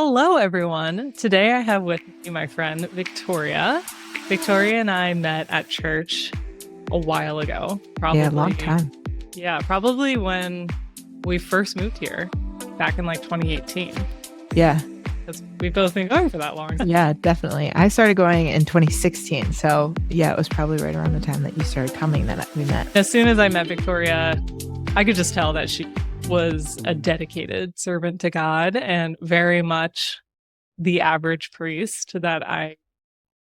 Hello, everyone. Today I have with me my friend Victoria. Victoria and I met at church a while ago. Yeah, long time. Probably when we first moved here back in like 2018. Yeah, Because we've both been going for that long. yeah, definitely. I started going in 2016. So, yeah, it was probably right around the time that you started coming that we met. As soon as I met Victoria, I could just tell that she was a dedicated servant to God and very much the average priest that I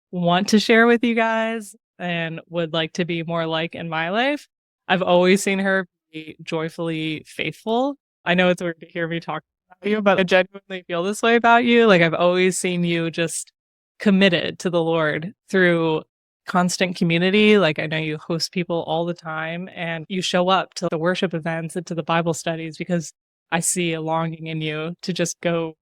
want to share with you guys and would like to be more like in my life. I've always seen her be joyfully faithful. I know it's weird to hear me talk about you, but I genuinely feel this way about you. Like I've always seen you just committed to the Lord through constant community. Like I know you host people all the time and you show up to the worship events and to the Bible studies because I see a longing in you to just go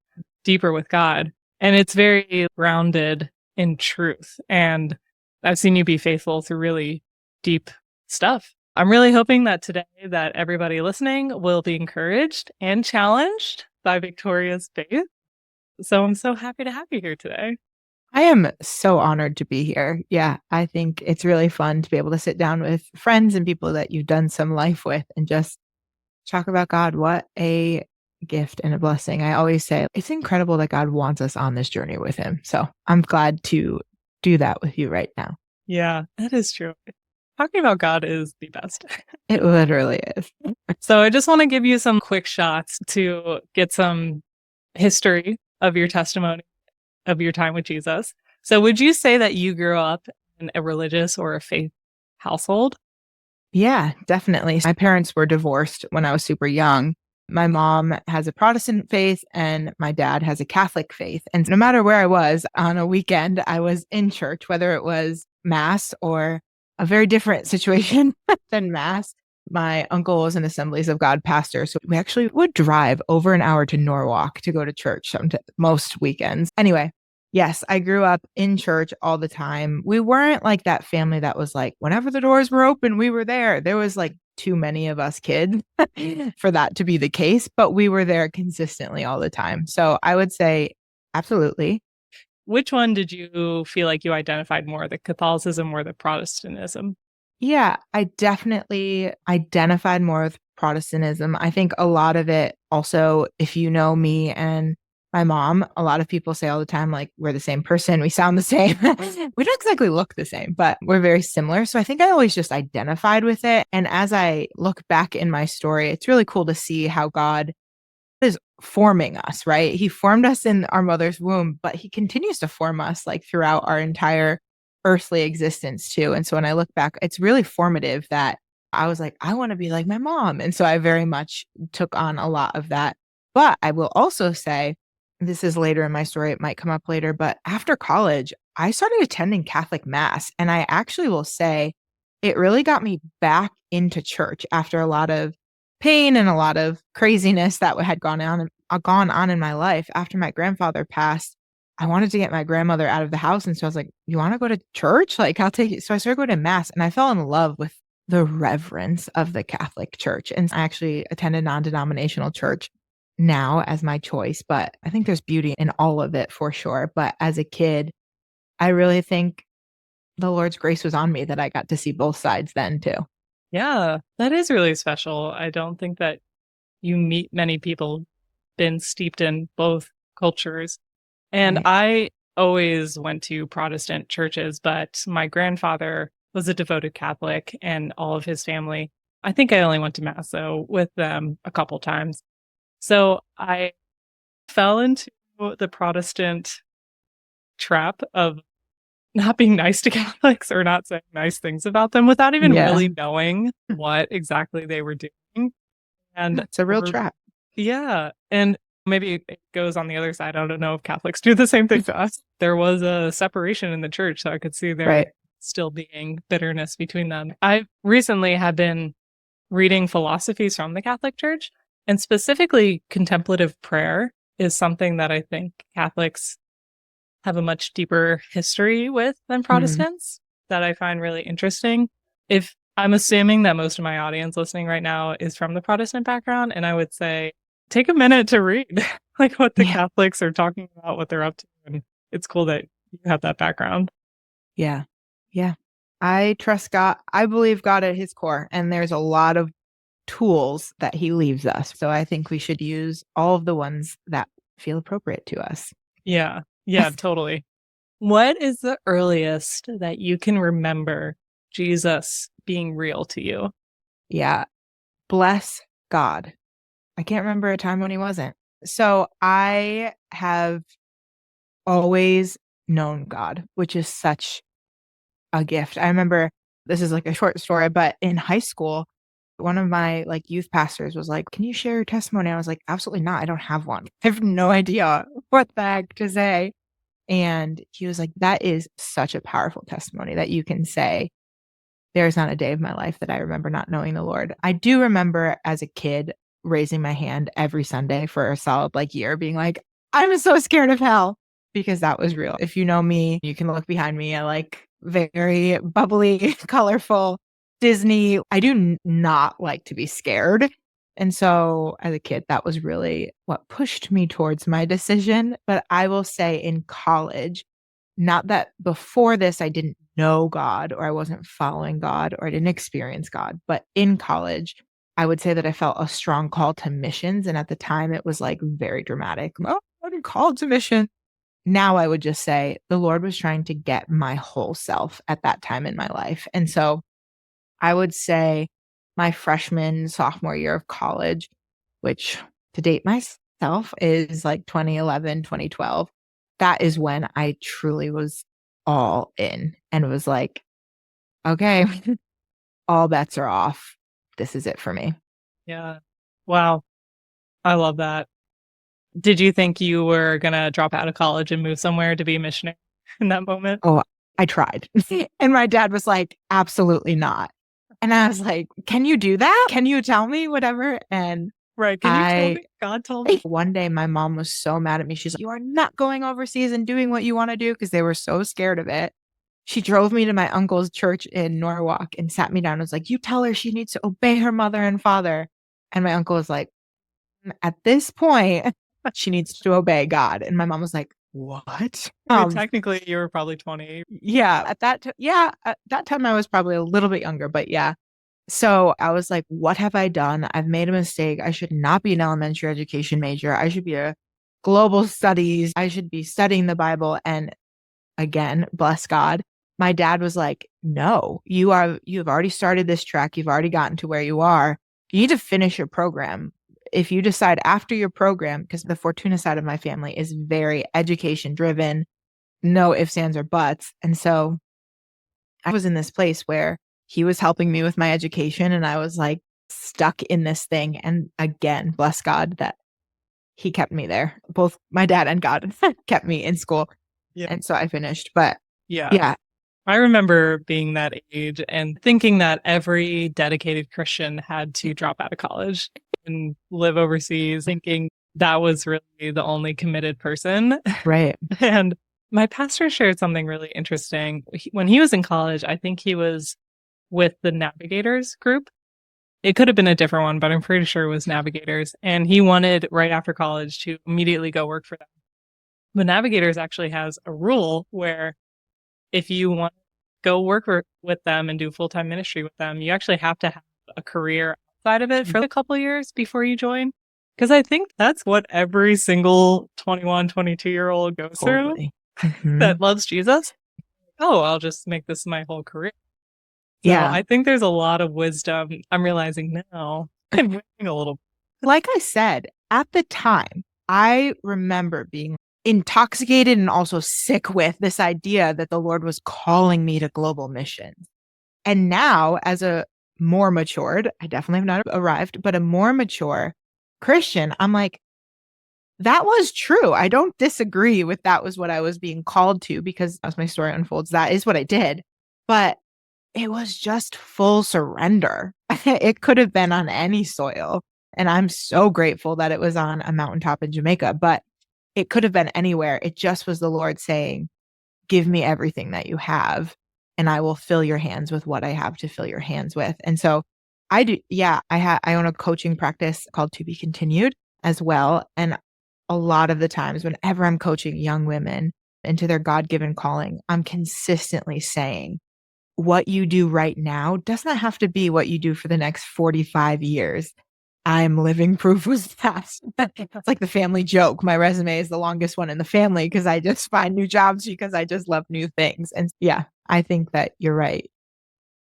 deeper with God. And it's very grounded in truth. And I've seen you be faithful through really deep stuff. I'm really hoping that today that everybody listening will be encouraged and challenged by Victoria's faith. So I'm so happy to have you here today. I am so honored to be here. Yeah, I think it's really fun to be able to sit down with friends and people that you've done some life with and just talk about God. What a gift and a blessing. I always say it's incredible that God wants us on this journey with him. So I'm glad to do that with you right now. Yeah, that is true. Talking about God is the best. It literally is. So I just want to give you some quick shots to get some history of your testimony of your time with Jesus. So would you say that you grew up in a religious or a faith household? Yeah, definitely. My parents were divorced when I was super young. My mom has a Protestant faith and my dad has a Catholic faith. And no matter where I was on a weekend, I was in church, whether it was mass or a very different situation than mass. My uncle was an Assemblies of God pastor. So we actually would drive over an hour to Norwalk to go to church most weekends. Anyway, yes, I grew up in church all the time. We weren't like that family that was like, whenever the doors were open, we were there. There was like too many of us kids for that to be the case, but we were there consistently all the time. So I would say absolutely. Which one did you feel like you identified more, the Catholicism or the Protestantism? Yeah, I definitely identified more with Protestantism. I think a lot of it also, if you know me and my mom, a lot of people say all the time, like, we're the same person, we sound the same. We don't exactly look the same, but we're very similar. So I think I always just identified with it. And as I look back in my story, it's really cool to see how God is forming us, right? He formed us in our mother's womb, but he continues to form us like throughout our entire earthly existence too. And so when I look back, it's really formative that I was like, I want to be like my mom. And so I very much took on a lot of that. But I will also say, this is later in my story, it might come up later, but after college, I started attending Catholic Mass. And I actually will say it really got me back into church after a lot of pain and a lot of craziness that had gone on in my life. After my grandfather passed, I wanted to get my grandmother out of the house. And so I was like, you want to go to church? Like, I'll take you. So I started going to mass and I fell in love with the reverence of the Catholic Church. And I actually attend a non-denominational church now as my choice, but I think there's beauty in all of it for sure. But as a kid, I really think the Lord's grace was on me that I got to see both sides then too. Yeah, that is really special. I don't think that you meet many people been steeped in both cultures. And Right. I always went to Protestant churches, but my grandfather was a devoted Catholic and all of his family. I think I only went to Mass though with them a couple times. So I fell into the Protestant trap of not being nice to Catholics or not saying nice things about them without even Yeah. really knowing what exactly they were doing. And It's a real trap. yeah. And maybe it goes on the other side. I don't know if Catholics do the same thing to us. There was a separation in the church, so I could see there Right. still being bitterness between them. I recently have been reading philosophies from the Catholic Church, and specifically contemplative prayer is something that I think Catholics have a much deeper history with than Protestants that I find really interesting. If I'm assuming that most of my audience listening right now is from the Protestant background, and I would say, take a minute to read like what the Yeah. Catholics are talking about, what they're up to. And it's cool that you have that background. Yeah. Yeah. I trust God. I believe God at his core, and there's a lot of tools that he leaves us. So I think we should use all of the ones that feel appropriate to us. Yeah. Yeah, totally. What is the earliest that you can remember Jesus being real to you? Yeah. Bless God. I can't remember a time when he wasn't. So I have always known God, which is such a gift. I remember this is like a short story, but in high school, one of my like youth pastors was like, "Can you share your testimony?" I was like, "Absolutely not. I don't have one. I have no idea what the heck to say." And he was like, "That is such a powerful testimony that you can say, there's not a day of my life that I remember not knowing the Lord." I do remember as a kid raising my hand every Sunday for a solid like year, being like, "I'm so scared of hell," because that was real. If you know me, you can look behind me. I like very bubbly, colorful Disney. I do not like to be scared. And so as a kid, that was really what pushed me towards my decision. But I will say in college, not that before this I didn't know God or I wasn't following God or I didn't experience God, but in college, I would say that I felt a strong call to missions. And at the time, it was like very dramatic. "Oh, I'm called to mission." Now I would just say the Lord was trying to get my whole self at that time in my life. And so I would say my freshman, sophomore year of college, which to date myself is like 2011, 2012. That is when I truly was all in and was like, okay, all bets are off. This is it for me. Yeah. Wow. I love that. Did you think you were going to drop out of college and move somewhere to be a missionary in that moment? Oh, I tried. And my dad was like, absolutely not. And I was like, can you do that? Can you tell me whatever? And Right. Can you tell I me? God told me. one day my mom was so mad at me. She's like, "You are not going overseas and doing what you want to do," because they were so scared of it. She drove me to my uncle's church in Norwalk and sat me down and was like, "You tell her she needs to obey her mother and father." And my uncle was like, "At this point, she needs to obey God." And my mom was like, "What?" I mean, technically, you were probably 20. Yeah, at that time I was probably a little bit younger, but yeah. So I was like, what have I done? I've made a mistake. I should not be an elementary education major. I should be a global studies. I should be studying the Bible. And again, bless God, my dad was like, no, you've already started this track. You've already gotten to where you are. You need to finish your program. If you decide after your program, because the Fortuna side of my family is very education driven, no ifs, ands, or buts. And so I was in this place where he was helping me with my education and I was like stuck in this thing. And again, bless God that he kept me there. Both my dad and God kept me in school. Yeah. And so I finished. But Yeah. yeah, I remember being that age and thinking that every dedicated Christian had to drop out of college and live overseas, thinking that was really the only committed person. right. And my pastor shared something really interesting. When he was in college, I think he was with the Navigators group. It could have been a different one, but I'm pretty sure it was Navigators. And he wanted right after college to immediately go work for them. But Navigators actually has a rule where if you want to go work with them and do full-time ministry with them, you actually have to have a career outside of it for a couple of years before you join. Because I think that's what every single 21, 22-year-old goes through that loves Jesus. Oh, I'll just make this my whole career. So Yeah. I think there's a lot of wisdom. I'm realizing now. I'm waiting a little. Like I said, at the time, I remember being intoxicated and also sick with this idea that the Lord was calling me to global missions. And now, as a more matured, I definitely have not arrived, but a more mature Christian, I'm like, that was true. I don't disagree with that was what I was being called to because as my story unfolds, that is what I did. But it was just full surrender. It could have been on any soil. And I'm so grateful that it was on a mountaintop in Jamaica, but it could have been anywhere. It just was the Lord saying, give me everything that you have, and I will fill your hands with what I have to fill your hands with. And so I do, yeah, I own a coaching practice called To Be Continued as well. And a lot of the times whenever I'm coaching young women into their God-given calling, I'm consistently saying, what you do right now does not have to be what you do for the next 45 years. I'm living proof of that. It's like the family joke. My resume is the longest one in the family because I just find new jobs because I just love new things. And yeah, I think that you're right.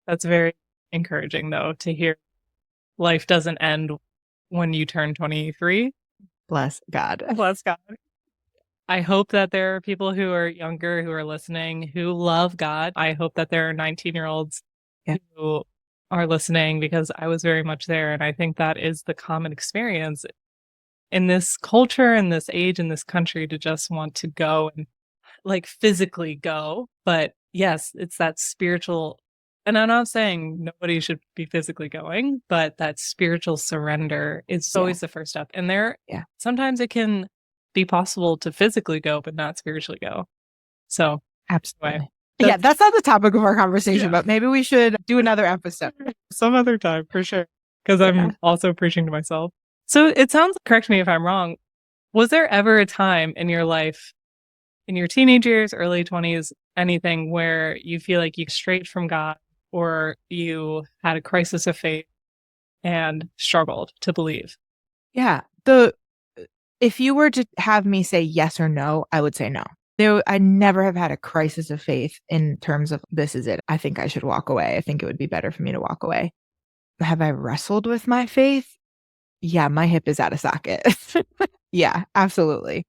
That's very encouraging, though, to hear life doesn't end when you turn 23. Bless God. Bless God. I hope that there are people who are younger who are listening who love God. I hope that there are 19-year-olds who are listening because I was very much there. And I think that is the common experience in this culture, in this age, in this country to just want to go and like physically go. But yes, it's that spiritual. And I'm not saying nobody should be physically going, but that spiritual surrender is always the first step. And sometimes it can be possible to physically go, but not spiritually go. So, absolutely. Yeah, that's not the topic of our conversation, but maybe we should do another episode some other time for sure. Because I'm also preaching to myself. So it sounds, correct me if I'm wrong, was there ever a time in your life, in your teenage years, early 20s, anything where you feel like you strayed from God or you had a crisis of faith and struggled to believe? Yeah. If you were to have me say yes or no, I would say no. I never have had a crisis of faith in terms of this is it. I think I should walk away. I think it would be better for me to walk away. Have I wrestled with my faith? Yeah, my hip is out of socket. Yeah, absolutely.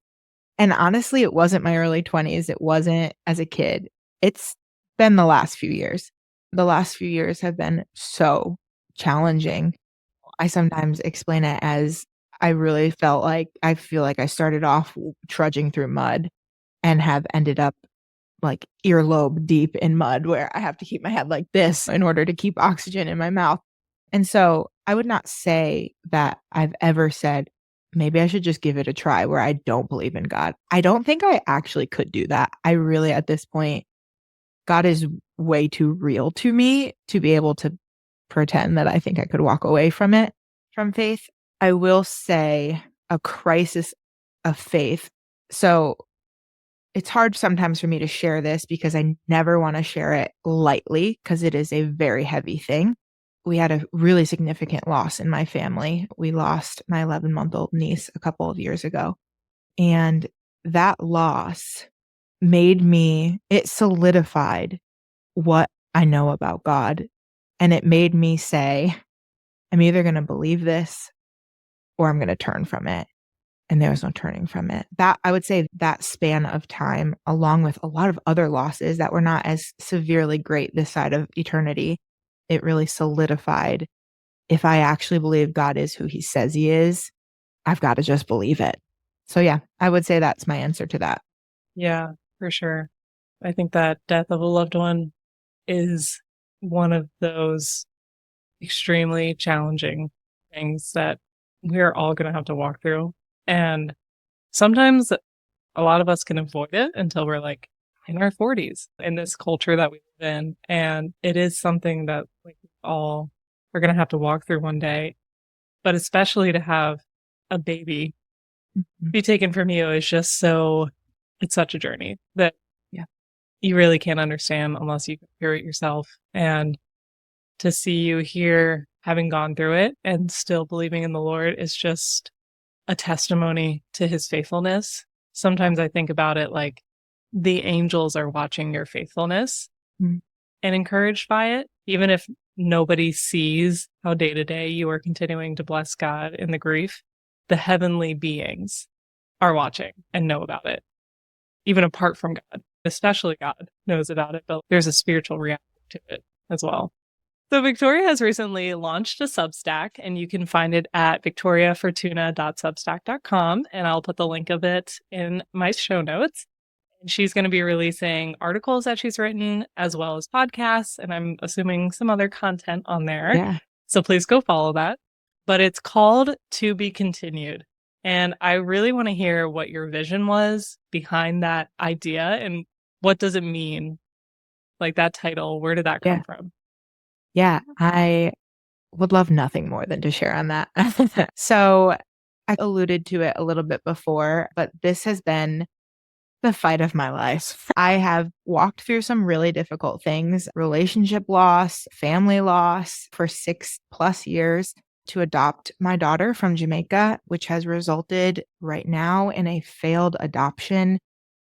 And honestly, it wasn't my early 20s. It wasn't as a kid. It's been the last few years. The last few years have been so challenging. I sometimes explain it as I really felt like I feel like I started off trudging through mud and have ended up like earlobe deep in mud where I have to keep my head like this in order to keep oxygen in my mouth. And so I would not say that I've ever said, maybe I should just give it a try where I don't believe in God. I don't think I actually could do that. I really, at this point, God is way too real to me to be able to pretend that I think I could walk away from it, from faith. I will say a crisis of faith. So it's hard sometimes for me to share this because I never want to share it lightly because it is a very heavy thing. We had a really significant loss in my family. We lost my 11-month-old niece a couple of years ago. And that loss it solidified what I know about God. And it made me say, I'm either going to believe this or I'm going to turn from it. And there was no turning from it. That I would say that span of time, along with a lot of other losses that were not as severely great this side of eternity, it really solidified. If I actually believe God is who he says he is, I've got to just believe it. So yeah, I would say that's my answer to that. Yeah, for sure. I think that death of a loved one is one of those extremely challenging things that we're all going to have to walk through. And sometimes a lot of us can avoid it until we're like in our 40s in this culture that we live in. And it is something that like we all are going to have to walk through one day. But especially to have a baby be taken from you is just it's such a journey that you really can't understand unless you hear it yourself. And to see you here having gone through it and still believing in the Lord is just a testimony to his faithfulness. Sometimes I think about it like the angels are watching your faithfulness and encouraged by it, even if nobody sees how day to day you are continuing to bless God in the grief. The heavenly beings are watching and know about it, even apart from God. Especially God knows about it, but there's a spiritual reality to it as well. So Victoria has recently launched a Substack, and you can find it at victoriafortuna.substack.com, and I'll put the link of it in my show notes. And she's going to be releasing articles that she's written, as well as podcasts, and I'm assuming some other content on there. Yeah. So please go follow that. But it's called To Be Continued. And I really want to hear what your vision was behind that idea and what does it mean? Like that title, where did that come from? Yeah, I would love nothing more than to share on that. So I alluded to it a little bit before, but this has been the fight of my life. I have walked through some really difficult things, relationship loss, family loss for 6+ years to adopt my daughter from Jamaica, which has resulted right now in a failed adoption.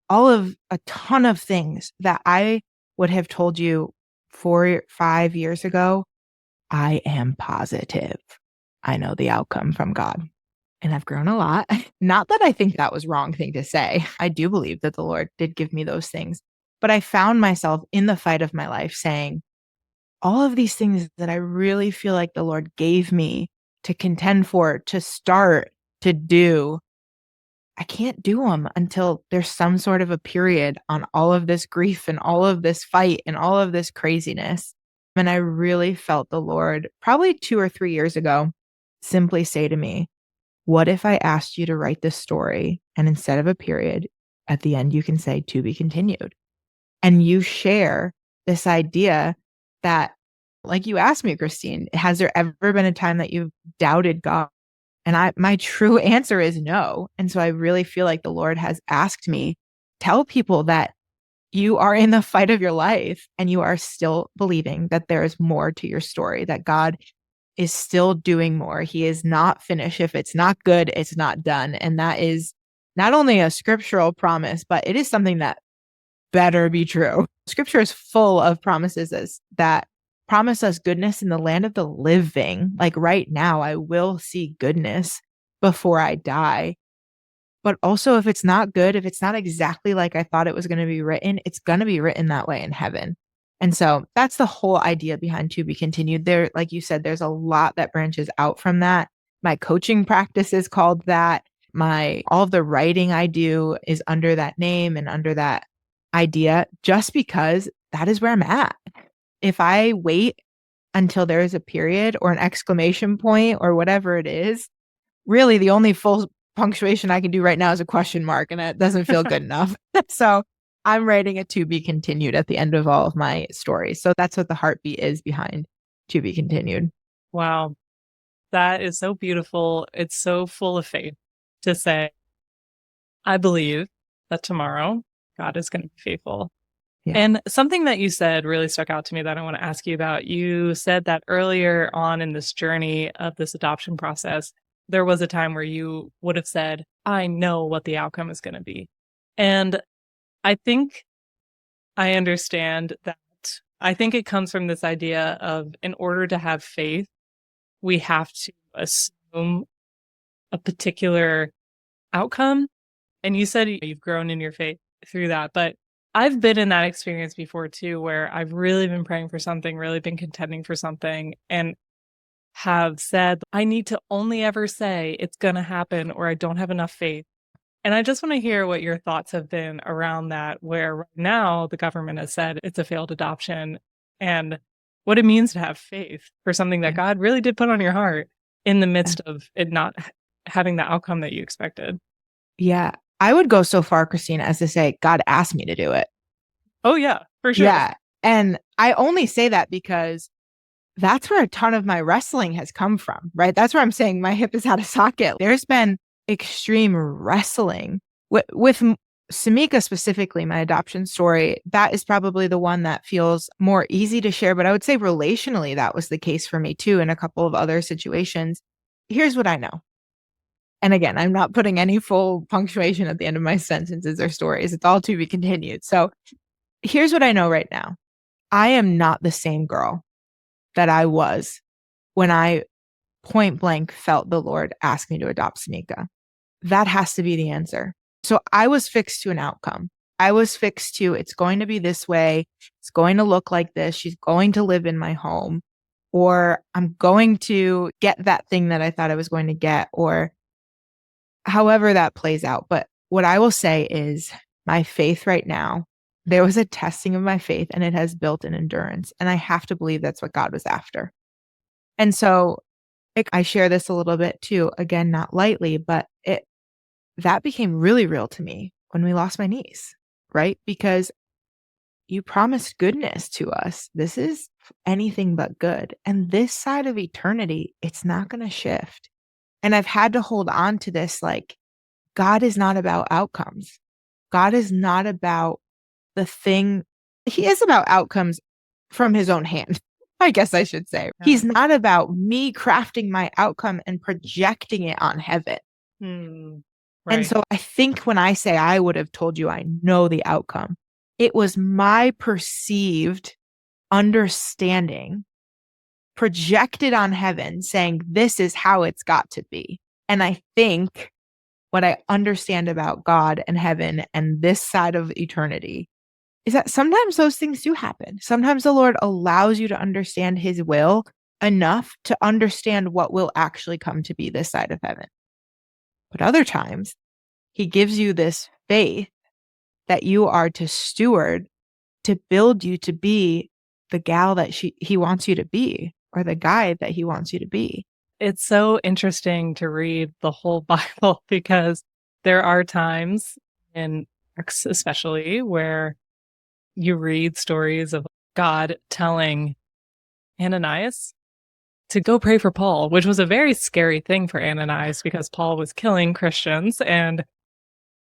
All of a ton of things that I would have told you 4, 5 years ago. I am positive I know the outcome from God. And I've grown a lot. Not that I think that was wrong thing to say. I do believe that the Lord did give me those things. But I found myself in the fight of my life saying, all of these things that I really feel like the Lord gave me to contend for, to start, to do, I can't do them until there's some sort of a period on all of this grief and all of this fight and all of this craziness. And I really felt the Lord probably 2 or 3 years ago simply say to me, what if I asked you to write this story and instead of a period, at the end, you can say to be continued? And you share this idea that, like you asked me, Christine, has there ever been a time that you've doubted God? And my true answer is no. And so I really feel like the Lord has asked me, tell people that you are in the fight of your life and you are still believing that there is more to your story, that God is still doing more. He is not finished. If it's not good, it's not done. And that is not only a scriptural promise, but it is something that better be true. Scripture is full of promises that promise us goodness in the land of the living. Like right now, I will see goodness before I die. But also, if it's not good, if it's not exactly like I thought it was going to be written, it's going to be written that way in heaven. And so that's the whole idea behind To Be Continued. There, like you said, there's a lot that branches out from that. My coaching practice is called that. All of the writing I do is under that name and under that idea, just because that is where I'm at. If I wait until there is a period or an exclamation point or whatever it is, really the only full punctuation I can do right now is a question mark, and it doesn't feel good enough. So I'm writing a To Be Continued at the end of all of my stories. So that's what the heartbeat is behind To Be Continued. Wow. That is so beautiful. It's so full of faith to say, I believe that tomorrow God is going to be faithful. Yeah. And something that you said really stuck out to me that I want to ask you about. You said that earlier on in this journey of this adoption process, there was a time where you would have said, I know what the outcome is going to be. And I think I understand that. I think it comes from this idea of, in order to have faith, we have to assume a particular outcome. And you said you've grown in your faith through that, but I've been in that experience before too, where I've really been praying for something, really been contending for something, and have said, I need to only ever say it's going to happen or I don't have enough faith. And I just want to hear what your thoughts have been around that, where right now the government has said it's a failed adoption, and what it means to have faith for something that God really did put on your heart in the midst of it not having the outcome that you expected. Yeah. I would go so far, Christine, as to say, God asked me to do it. Oh, yeah, for sure. Yeah. And I only say that because that's where a ton of my wrestling has come from, right? That's where I'm saying my hip is out of socket. There's been extreme wrestling with Samika specifically, my adoption story. That is probably the one that feels more easy to share. But I would say relationally, that was the case for me too, in a couple of other situations. Here's what I know. And again, I'm not putting any full punctuation at the end of my sentences or stories. It's all to be continued. So here's what I know right now. I am not the same girl that I was when I point blank felt the Lord ask me to adopt Samika. That has to be the answer. So I was fixed to an outcome. I was fixed to, it's going to be this way. It's going to look like this. She's going to live in my home, or I'm going to get that thing that I thought I was going to get, or however that plays out. But what I will say is my faith right now, there was a testing of my faith and it has built an endurance. And I have to believe that's what God was after. And so I share this a little bit too, again, not lightly, but that became really real to me when we lost my niece, right? Because you promised goodness to us. This is anything but good. And this side of eternity, it's not going to shift. And I've had to hold on to this, like, God is not about outcomes. God is not about the thing. He is about outcomes from his own hand, I guess I should say. Yeah. He's not about me crafting my outcome and projecting it on heaven. Right. And so I think when I say I would have told you I know the outcome, it was my perceived understanding projected on heaven saying, this is how it's got to be. And I think what I understand about God and heaven and this side of eternity is that sometimes those things do happen. Sometimes the Lord allows you to understand his will enough to understand what will actually come to be this side of heaven. But other times, he gives you this faith that you are to steward to build you to be the gal that he wants you to be, or the guy that he wants you to be. It's so interesting to read the whole Bible because there are times, in Acts especially, where you read stories of God telling Ananias to go pray for Paul, which was a very scary thing for Ananias because Paul was killing Christians, and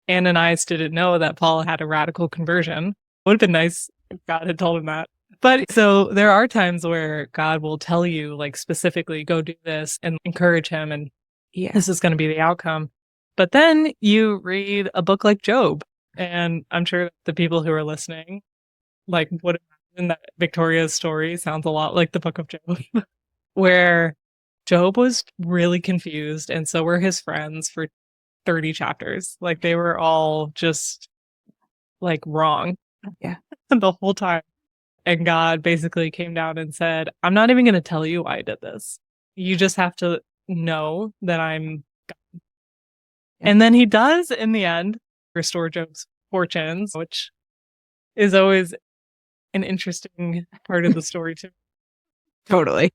Ananias didn't know that Paul had a radical conversion. It would have been nice if God had told him that. But so there are times where God will tell you, like, specifically, go do this and encourage him, and this is going to be the outcome. But then you read a book like Job, and I'm sure the people who are listening, like, would imagine that Victoria's story sounds a lot like the book of Job, where Job was really confused, and so were his friends for 30 chapters. Like, they were all just, like, wrong. Yeah. The whole time. And God basically came down and said, I'm not even going to tell you why I did this. You just have to know that I'm God. Yeah. And then he does, in the end, restore Job's fortunes, which is always an interesting part of the story, too. Totally.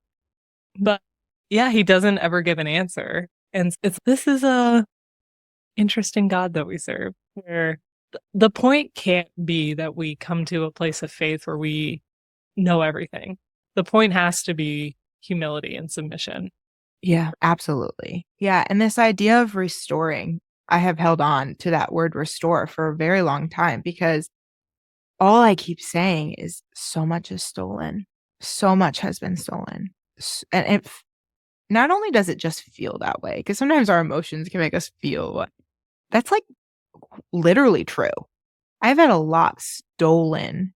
But yeah, he doesn't ever give an answer. And this is a interesting God that we serve, where the point can't be that we come to a place of faith where we know everything. The point has to be humility and submission. Yeah, absolutely. Yeah. And this idea of restoring, I have held on to that word restore for a very long time because all I keep saying is so much is stolen. So much has been stolen. And not only does it just feel that way, because sometimes our emotions can make us feel that's like literally true. I've had a lot stolen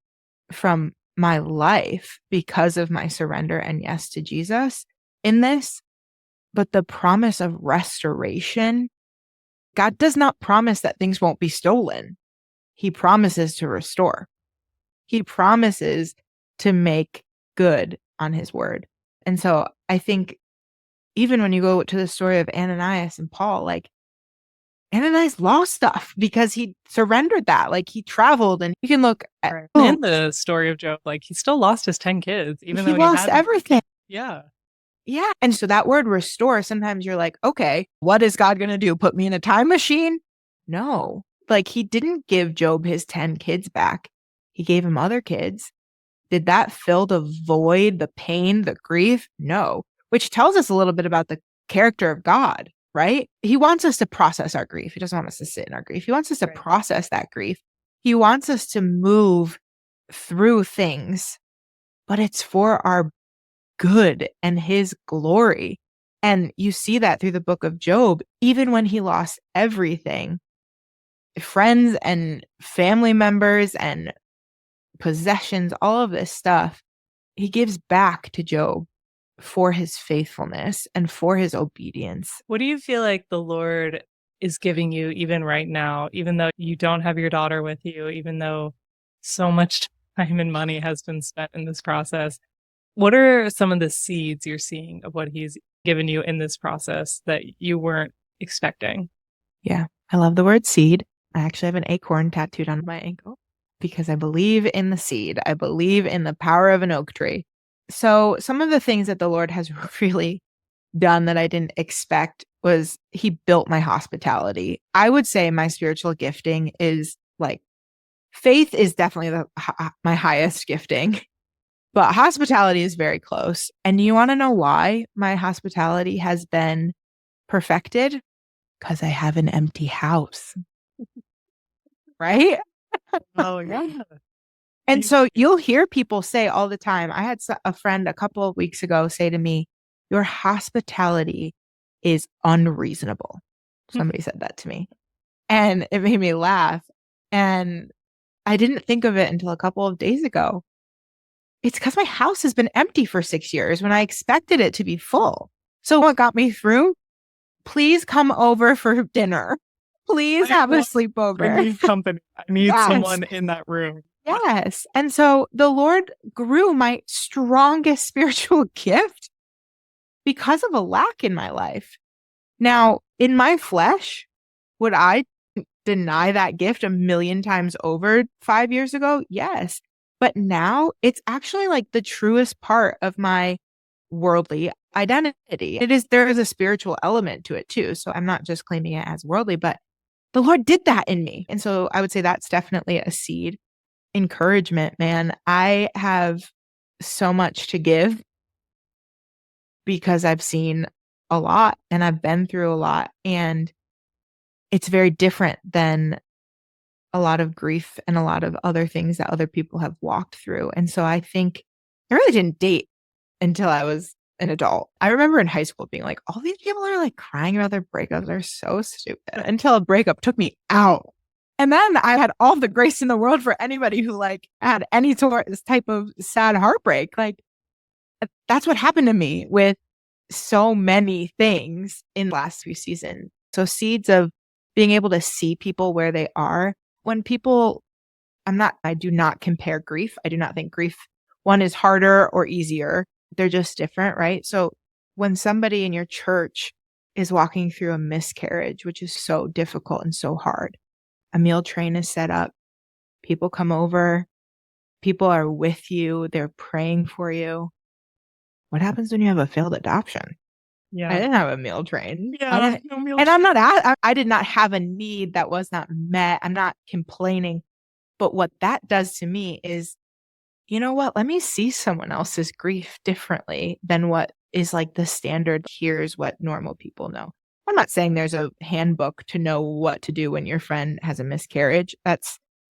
from my life because of my surrender and yes to Jesus in this. But the promise of restoration, God does not promise that things won't be stolen. He promises to restore. He promises to make good on his word. And so I think even when you go to the story of Ananias and Paul, like, Ananias lost stuff because he surrendered that. Like, he traveled, and you can look at in the story of Job, like, he still lost his 10 kids, even though he lost everything. Yeah. Yeah. And so that word restore, sometimes you're like, okay, what is God going to do? Put me in a time machine? No. Like, he didn't give Job his 10 kids back. He gave him other kids. Did that fill the void, the pain, the grief? No. Which tells us a little bit about the character of God, right? He wants us to process our grief. He doesn't want us to sit in our grief. He wants us to process that grief. He wants us to move through things, but it's for our good and his glory. And you see that through the book of Job, even when he lost everything, friends and family members and possessions, all of this stuff, he gives back to Job for his faithfulness and for his obedience. What do you feel like the Lord is giving you even right now, even though you don't have your daughter with you, even though so much time and money has been spent in this process? What are some of the seeds you're seeing of what he's given you in this process that you weren't expecting? Yeah, I love the word seed. I actually have an acorn tattooed on my ankle because I believe in the seed. I believe in the power of an oak tree. So some of the things that the Lord has really done that I didn't expect was he built my hospitality. I would say my spiritual gifting is like, faith is definitely my highest gifting, but hospitality is very close. And you want to know why my hospitality has been perfected? Because I have an empty house. Right? Oh, yeah. And so you'll hear people say all the time. I had a friend a couple of weeks ago say to me, your hospitality is unreasonable. Somebody said that to me. And it made me laugh. And I didn't think of it until a couple of days ago. It's because my house has been empty for 6 years when I expected it to be full. So what got me through? Please come over for dinner. Please have a I sleepover. need company. I need Yes. someone in that room. Yes. And so the Lord grew my strongest spiritual gift because of a lack in my life. Now, in my flesh, would I deny that gift a million times over 5 years ago? Yes. But now it's actually like the truest part of my worldly identity. There is a spiritual element to it too. So I'm not just claiming it as worldly, but the Lord did that in me. And so I would say that's definitely a seed. Encouragement, man. I have so much to give because I've seen a lot and I've been through a lot. And it's very different than a lot of grief and a lot of other things that other people have walked through. And so I think I really didn't date until I was an adult. I remember in high school being like, all these people are like crying about their breakups. They're so stupid until a breakup took me out. And then I had all the grace in the world for anybody who like had any sort of this type of sad heartbreak. Like that's what happened to me with so many things in the last few seasons. So seeds of being able to see people where they are. When people, I do not compare grief. I do not think grief, one is harder or easier. They're just different, right? So when somebody in your church is walking through a miscarriage, which is so difficult and so hard, a meal train is set up. People come over. People are with you. They're praying for you. What happens when you have a failed adoption? Yeah. I didn't have a meal train. Yeah. No meal And train. I did not have a need that was not met. I'm not complaining. But what that does to me is, you know what? Let me see someone else's grief differently than what is like the standard. Here's what normal people know. I'm not saying there's a handbook to know what to do when your friend has a miscarriage.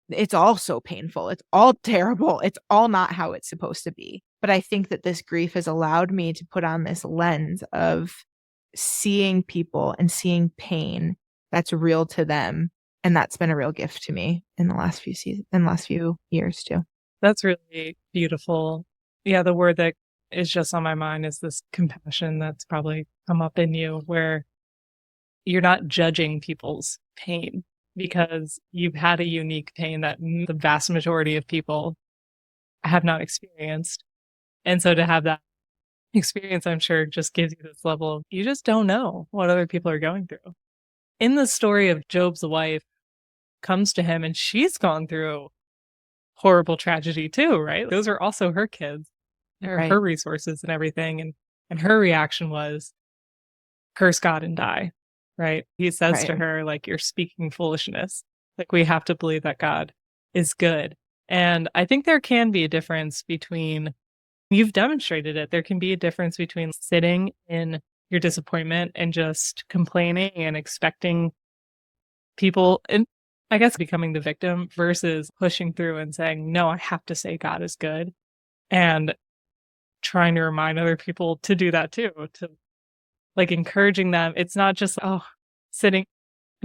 It's all so painful. It's all terrible. It's all not how it's supposed to be. But I think that this grief has allowed me to put on this lens of seeing people and seeing pain that's real to them. And that's been a real gift to me in the last few years too. That's really beautiful. Yeah, the word that is just on my mind is this compassion that's probably come up in you, where you're not judging people's pain because you've had a unique pain that the vast majority of people have not experienced. And so to have that experience, I'm sure, just gives you this level of, you just don't know what other people are going through. In the story of Job's wife comes to him and she's gone through horrible tragedy too, right? Those are also her kids, Right. her resources and everything. And her reaction was curse God and die, right? He says to her, like, you're speaking foolishness. Like, we have to believe that God is good. And I think there can be a difference between, you've demonstrated it, there can be a difference between sitting in your disappointment and just complaining and expecting people, and I guess becoming the victim, versus pushing through and saying, no, I have to say God is good. And trying to remind other people to do that too, to like encouraging them. It's not just, sitting.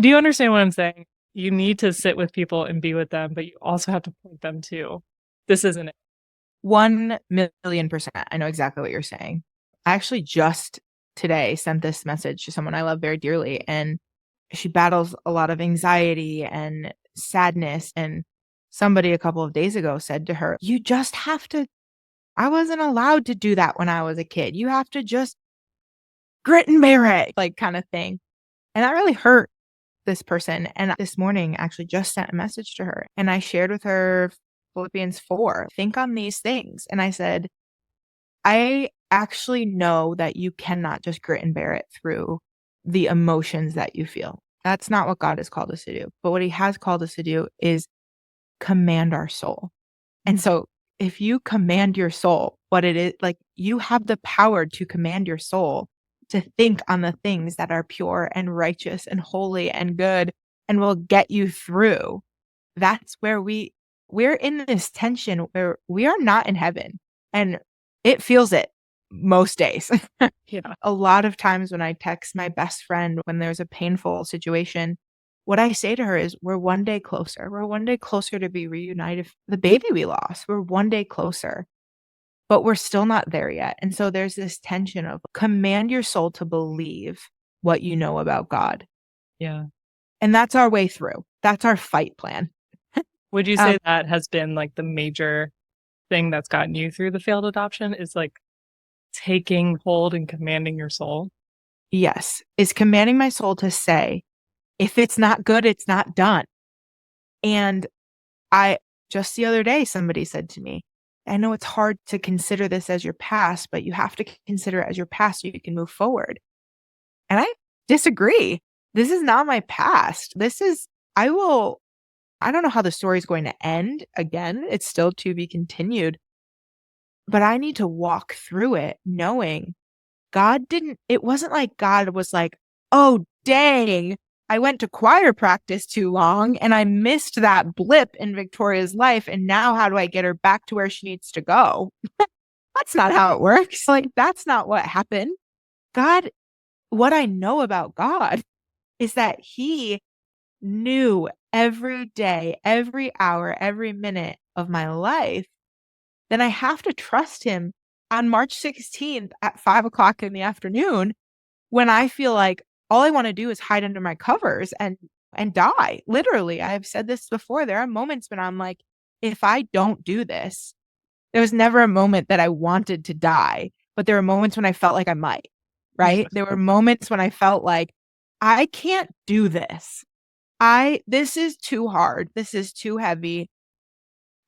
Do you understand what I'm saying? You need to sit with people and be with them, but you also have to point them to, this isn't it. 1,000,000%. I know exactly what you're saying. I actually just today sent this message to someone I love very dearly, and she battles a lot of anxiety and sadness. And somebody a couple of days ago said to her, you just have to, I wasn't allowed to do that when I was a kid. You have to just grit and bear it, like kind of thing. And that really hurt this person. And this morning, actually just sent a message to her. And I shared with her Philippians 4, think on these things. And I said, I actually know that you cannot just grit and bear it through the emotions that you feel. That's not what God has called us to do. But what he has called us to do is command our soul. And so if you command your soul, what it is, like, you have the power to command your soul to think on the things that are pure and righteous and holy and good and will get you through. That's where we're in this tension where we are not in heaven, and it feels it most days. Yeah. A lot of times when I text my best friend when there's a painful situation, what I say to her is, we're one day closer. We're one day closer to be reunited. The baby we lost, we're one day closer, but we're still not there yet. And so there's this tension of command your soul to believe what you know about God. Yeah. And that's our way through. That's our fight plan. Would you say that has been like the major thing that's gotten you through the failed adoption is like taking hold and commanding your soul? Yes, is commanding my soul to say, if it's not good, it's not done. And I just the other day, somebody said to me, I know it's hard to consider this as your past, but you have to consider it as your past so you can move forward. And I disagree. This is not my past. I don't know how the story is going to end. Again, it's still to be continued, but I need to walk through it knowing it wasn't like God was like, oh, dang, I went to choir practice too long and I missed that blip in Victoria's life. And now how do I get her back to where she needs to go? That's not how it works. Like, that's not what happened. God, what I know about God is that He knew every day, every hour, every minute of my life. Then I have to trust Him on March 16th at 5 o'clock in the afternoon when I feel like all I want to do is hide under my covers and die. Literally, I've said this before. There are moments when I'm like, if I don't do this, there was never a moment that I wanted to die, but there were moments when I felt like I might, right? There were moments when I felt like I can't do this. This is too hard. This is too heavy.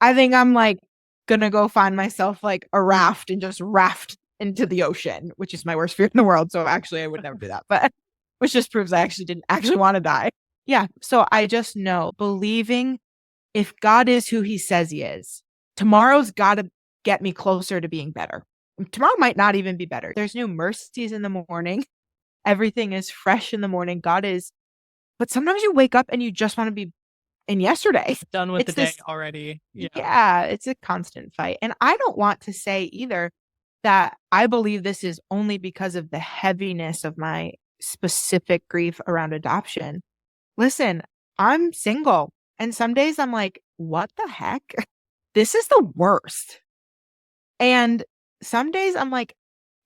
I think I'm like gonna go find myself like a raft and just raft into the ocean, which is my worst fear in the world. So actually, I would never do that, but which just proves I actually didn't actually want to die. Yeah. So I just know believing if God is who He says He is, tomorrow's got to get me closer to being better. Tomorrow might not even be better. There's new mercies in the morning. Everything is fresh in the morning. But sometimes you wake up and you just want to be in yesterday. Done with the day already. Yeah, it's a constant fight. And I don't want to say either that I believe this is only because of the heaviness of my specific grief around adoption. Listen, I'm single. And some days I'm like, what the heck? This is the worst. And some days I'm like,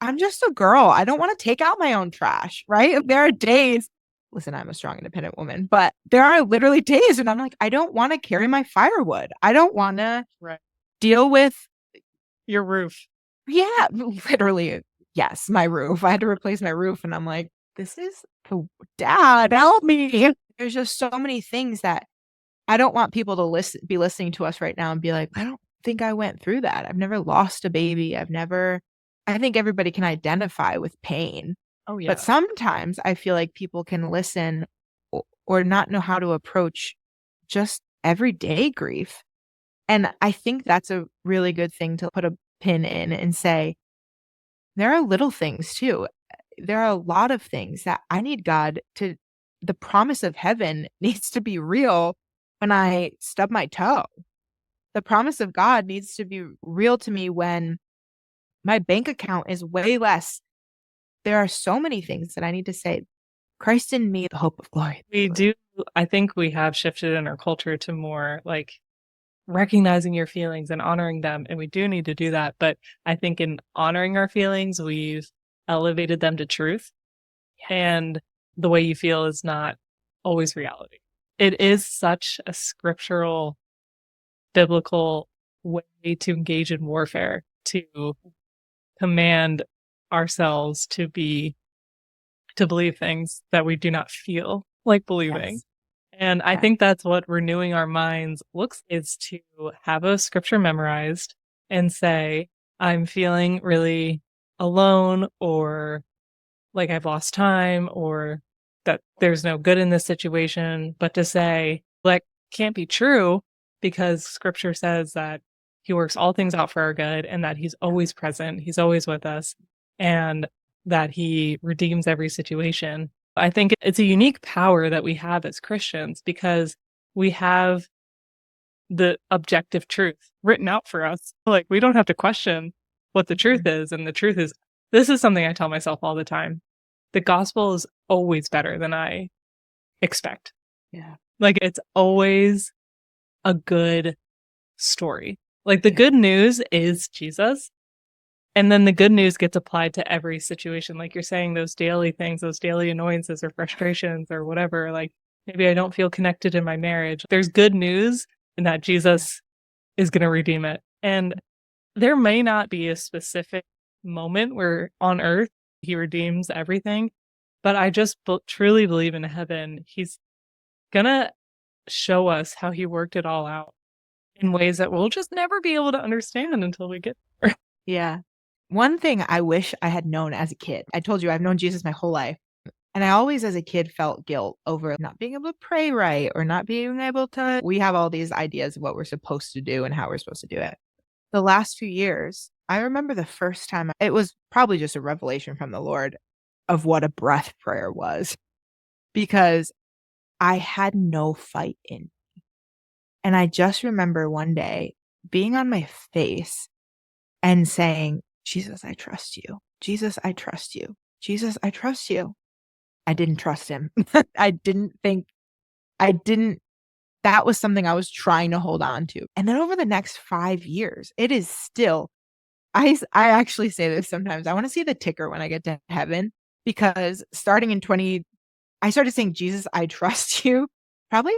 I'm just a girl. I don't want to take out my own trash, right? There are days, listen, I'm a strong, independent woman, but there are literally days when I'm like, I don't want to carry my firewood. I don't want to deal with your roof. Yeah, literally. Yes, my roof. I had to replace my roof. And I'm like, Dad, help me. There's just so many things that I don't want people to be listening to us right now and be like, I don't think I went through that. I've never lost a baby. I think everybody can identify with pain. Oh, yeah. But sometimes I feel like people can listen or not know how to approach just everyday grief. And I think that's a really good thing to put a pin in and say, there are little things too. There are a lot of things that I need the promise of heaven needs to be real when I stub my toe. The promise of God needs to be real to me when my bank account is way less. There are so many things that I need to say, Christ in me, the hope of glory. I think we have shifted in our culture to more like recognizing your feelings and honoring them. And we do need to do that. But I think in honoring our feelings, we've elevated them to truth. Yes. And the way you feel is not always reality. It is such a scriptural, biblical way to engage in warfare, to command ourselves to believe things that we do not feel like believing. Yes. And I think that's what renewing our minds is to have a scripture memorized and say, I'm feeling really alone, or like I've lost time, or that there's no good in this situation. But to say, that can't be true, because scripture says that He works all things out for our good and that He's always present. He's always with us. And that he redeems every situation. I think it's a unique power that we have as Christians because we have the objective truth written out for us. Like, we don't have to question what the truth is. And the truth is, this is something I tell myself all the time. The gospel is always better than I expect. Yeah. Like, it's always a good story. Like, the good news is Jesus. And then the good news gets applied to every situation. Like you're saying, those daily things, those daily annoyances or frustrations or whatever. Like, maybe I don't feel connected in my marriage. There's good news in that Jesus is going to redeem it. And there may not be a specific moment where on earth he redeems everything, but I just truly believe in heaven he's going to show us how he worked it all out in ways that we'll just never be able to understand until we get there. Yeah. One thing I wish I had known as a kid, I told you I've known Jesus my whole life. And I always, as a kid, felt guilt over not being able to pray right or not being able to. We have all these ideas of what we're supposed to do and how we're supposed to do it. The last few years, I remember the first time, it was probably just a revelation from the Lord of what a breath prayer was, because I had no fight in me. And I just remember one day being on my face and saying, Jesus, I trust you. Jesus, I trust you. Jesus, I trust you. I didn't trust him. That was something I was trying to hold on to. And then over the next 5 years, it is still, I actually say this sometimes. I want to see the ticker when I get to heaven, because starting in I started saying, Jesus, I trust you, probably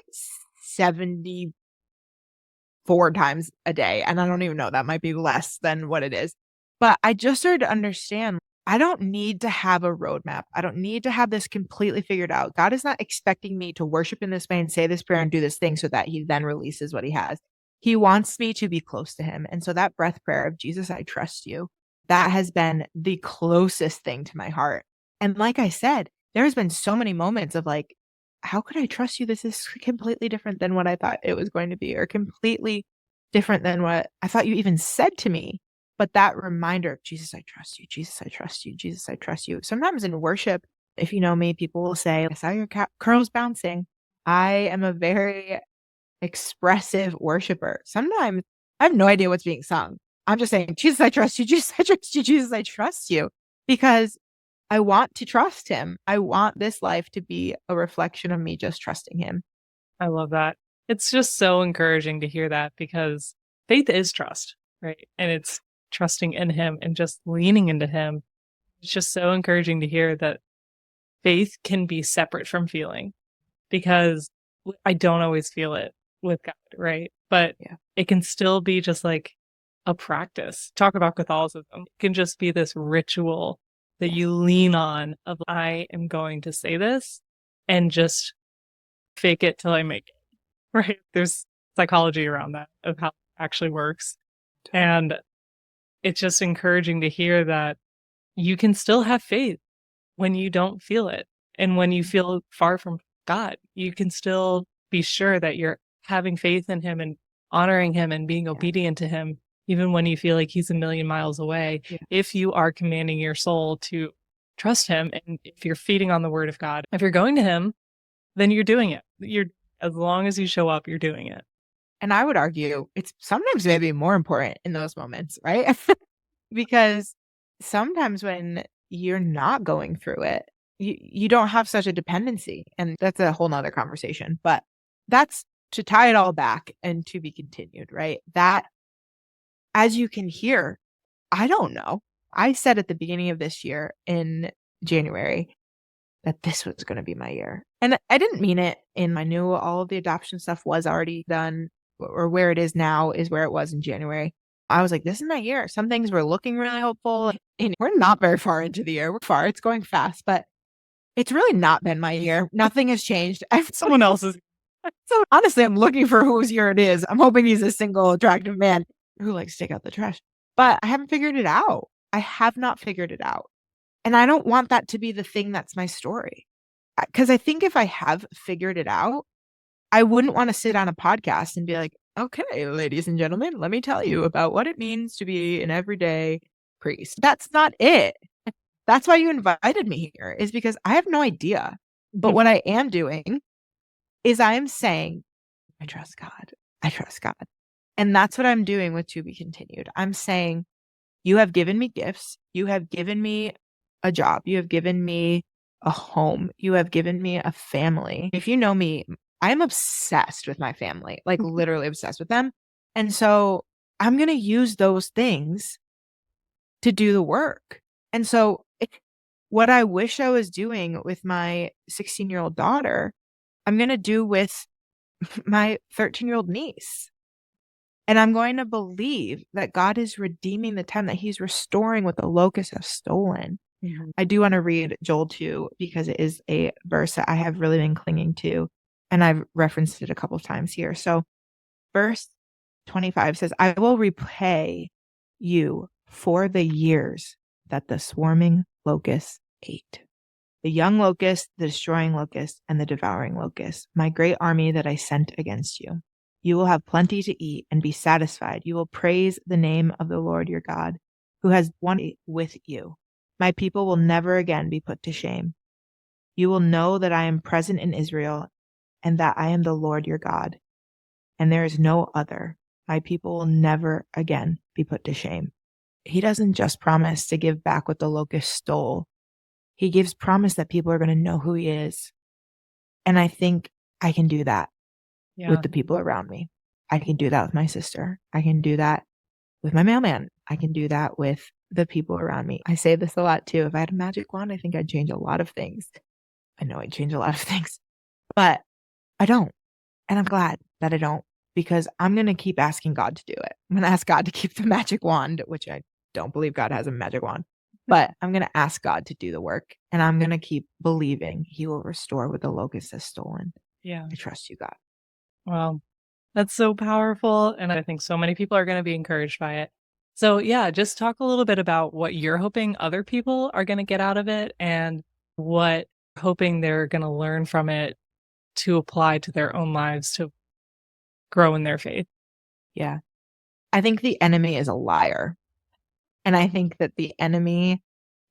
74 times a day. And I don't even know, that might be less than what it is. But I just started to understand I don't need to have a roadmap. I don't need to have this completely figured out. God is not expecting me to worship in this way and say this prayer and do this thing so that he then releases what he has. He wants me to be close to him. And so that breath prayer of Jesus, I trust you, that has been the closest thing to my heart. And like I said, there's been so many moments of like, how could I trust you? This is completely different than what I thought it was going to be, or completely different than what I thought you even said to me. But that reminder of Jesus, I trust you. Jesus, I trust you. Jesus, I trust you. Sometimes in worship, if you know me, people will say, I saw your curls bouncing. I am a very expressive worshiper. Sometimes I have no idea what's being sung. I'm just saying, Jesus, I trust you. Jesus, I trust you. Jesus, I trust you. Because I want to trust him. I want this life to be a reflection of me just trusting him. I love that. It's just so encouraging to hear that, because faith is trust, right? And it's trusting in him and just leaning into him. It's just so encouraging to hear that faith can be separate from feeling, because I don't always feel it with God, right? But it can still be just like a practice. Talk about Catholicism. It can just be this ritual that you lean on of, I am going to say this, and just fake it till I make it, right? There's psychology around that of how it actually works. And it's just encouraging to hear that you can still have faith when you don't feel it. And when you feel far from God, you can still be sure that you're having faith in him and honoring him and being obedient to him, even when you feel like he's a million miles away. If you are commanding your soul to trust him, and if you're feeding on the word of God, if you're going to him, then you're doing it. As long as you show up, you're doing it. And I would argue it's sometimes maybe more important in those moments, right? Because sometimes when you're not going through it, you don't have such a dependency. And that's a whole nother conversation. But that's to tie it all back and to be continued, right? That, as you can hear, I don't know. I said at the beginning of this year in January that this was going to be my year. And I didn't mean it in, I knew all of the adoption stuff was already done, or where it is now is where it was in January. I was like, this is my year. Some things were looking really hopeful. And we're not very far into the year. We're far. It's going fast, but it's really not been my year. Nothing has changed. Someone else's. So honestly, I'm looking for whose year it is. I'm hoping he's a single, attractive man who likes to take out the trash. But I haven't figured it out. I have not figured it out. And I don't want that to be the thing that's my story. Because I think if I have figured it out, I wouldn't want to sit on a podcast and be like, okay, ladies and gentlemen, let me tell you about what it means to be an everyday priest. That's not it. That's why you invited me here, is because I have no idea. But what I am doing is I am saying, I trust God. I trust God. And that's what I'm doing with To Be Continued. I'm saying, you have given me gifts. You have given me a job. You have given me a home. You have given me a family. If you know me, I'm obsessed with my family, like literally obsessed with them. And so I'm going to use those things to do the work. And so what I wish I was doing with my 16-year-old daughter, I'm going to do with my 13-year-old niece. And I'm going to believe that God is redeeming the time, that he's restoring what the locusts have stolen. Mm-hmm. I do want to read Joel 2 because it is a verse that I have really been clinging to. And I've referenced it a couple of times here. So verse 25 says, I will repay you for the years that the swarming locust ate. The young locust, the destroying locust, and the devouring locust, my great army that I sent against you. You will have plenty to eat and be satisfied. You will praise the name of the Lord your God, who has won with you. My people will never again be put to shame. You will know that I am present in Israel and that I am the Lord your God, and there is no other. My people will never again be put to shame. He doesn't just promise to give back what the locust stole. He gives promise that people are going to know who he is. And I think I can do that with the people around me. I can do that with my sister. I can do that with my mailman. I can do that with the people around me. I say this a lot too. If I had a magic wand, I think I'd change a lot of things. I know I'd change a lot of things, but I don't. And I'm glad that I don't, because I'm going to keep asking God to do it. I'm going to ask God to keep the magic wand, which I don't believe God has a magic wand, but I'm going to ask God to do the work, and I'm going to keep believing he will restore what the locust has stolen. Yeah. I trust you, God. Well, that's so powerful. And I think so many people are going to be encouraged by it. So yeah, just talk a little bit about what you're hoping other people are going to get out of it and what hoping they're going to learn from it to apply to their own lives to grow in their faith. Yeah. I think the enemy is a liar. And I think that the enemy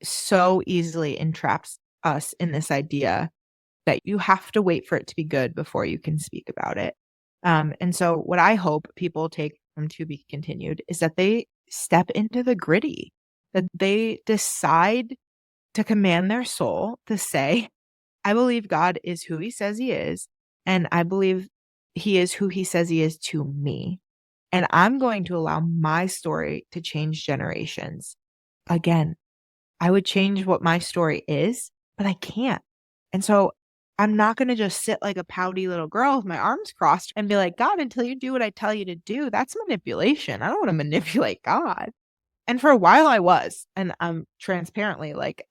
so easily entraps us in this idea that you have to wait for it to be good before you can speak about it. And so what I hope people take from To Be Continued is that they step into the gritty, that they decide to command their soul to say, I believe God is who he says he is, and I believe he is who he says he is to me. And I'm going to allow my story to change generations. Again, I would change what my story is, but I can't. And so I'm not going to just sit like a pouty little girl with my arms crossed and be like, God, until you do what I tell you to do, that's manipulation. I don't want to manipulate God. And for a while I was, and I'm transparently like,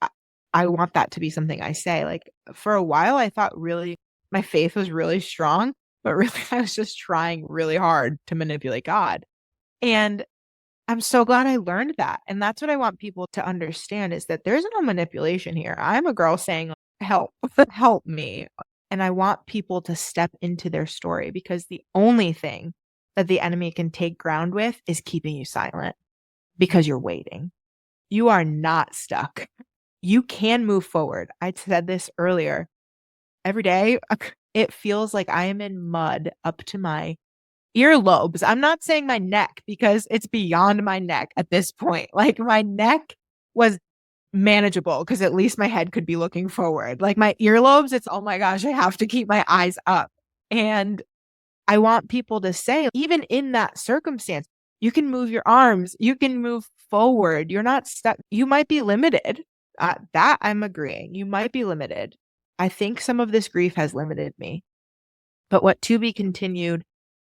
I want that to be something I say. Like for a while, I thought really my faith was really strong, but really I was just trying really hard to manipulate God. And I'm so glad I learned that. And that's what I want people to understand, is that there's no manipulation here. I'm a girl saying, help, help me. And I want people to step into their story, because the only thing that the enemy can take ground with is keeping you silent because you're waiting. You are not stuck. You can move forward. I said this earlier. Every day, it feels like I am in mud up to my earlobes. I'm not saying my neck, because it's beyond my neck at this point. Like my neck was manageable because at least my head could be looking forward. Like my earlobes, it's, oh my gosh, I have to keep my eyes up. And I want people to say, even in that circumstance, you can move your arms, you can move forward. You're not stuck. You might be limited. That I'm agreeing. You might be limited. I think some of this grief has limited me. But what To Be Continued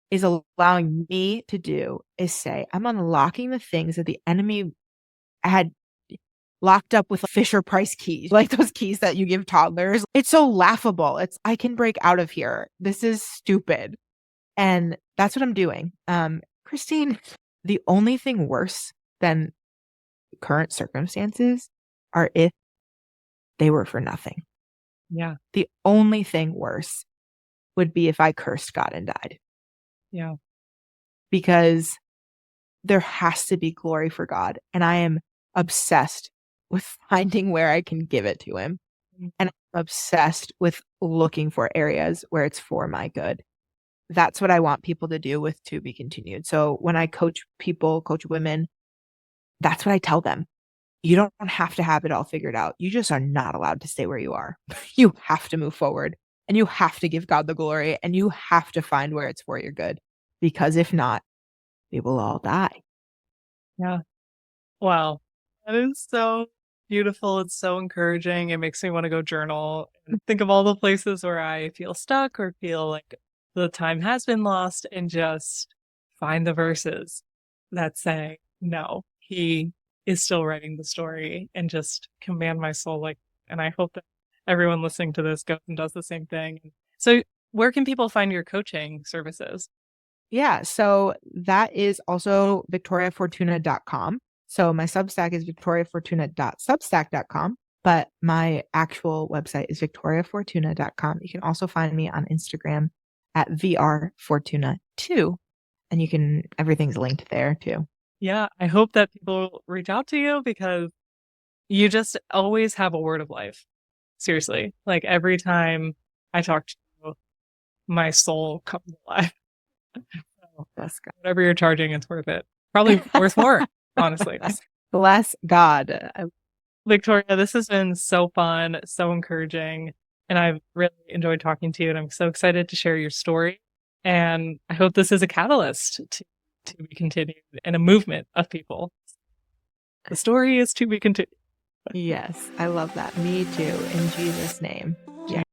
is allowing me to do is say, I'm unlocking the things that the enemy had locked up with Fisher Price keys, like those keys that you give toddlers. It's so laughable. I can break out of here. This is stupid. And that's what I'm doing. Christine, the only thing worse than current circumstances are if they were for nothing. Yeah. The only thing worse would be if I cursed God and died. Yeah. Because there has to be glory for God. And I am obsessed with finding where I can give it to him. And I'm obsessed with looking for areas where it's for my good. That's what I want people to do with To Be Continued. So when I coach people, coach women, that's what I tell them. You don't have to have it all figured out. You just are not allowed to stay where you are. You have to move forward and you have to give God the glory and you have to find where it's for your good. Because if not, we will all die. Yeah. Wow. That is so beautiful. It's so encouraging. It makes me want to go journal and think of all the places where I feel stuck or feel like the time has been lost and just find the verses that say, no, he is still writing the story and just command my soul. Like, and I hope that everyone listening to this goes and does the same thing. So where can people find your coaching services? Yeah, so that is also victoriafortuna.com. So my Substack is victoriafortuna.substack.com, but my actual website is victoriafortuna.com. You can also find me on Instagram at vrfortuna2, and everything's linked there too. Yeah, I hope that people reach out to you because you just always have a word of life. Seriously. Like every time I talk to you, my soul comes alive. So Bless God. whatever you're charging, it's worth it. Probably worth more, honestly. Bless God. Victoria, this has been so fun, so encouraging, and I've really enjoyed talking to you, and I'm so excited to share your story. And I hope this is a catalyst to be continued and a movement of people. The story is to be continued. Yes, I love that. Me too, in Jesus' name. Yeah.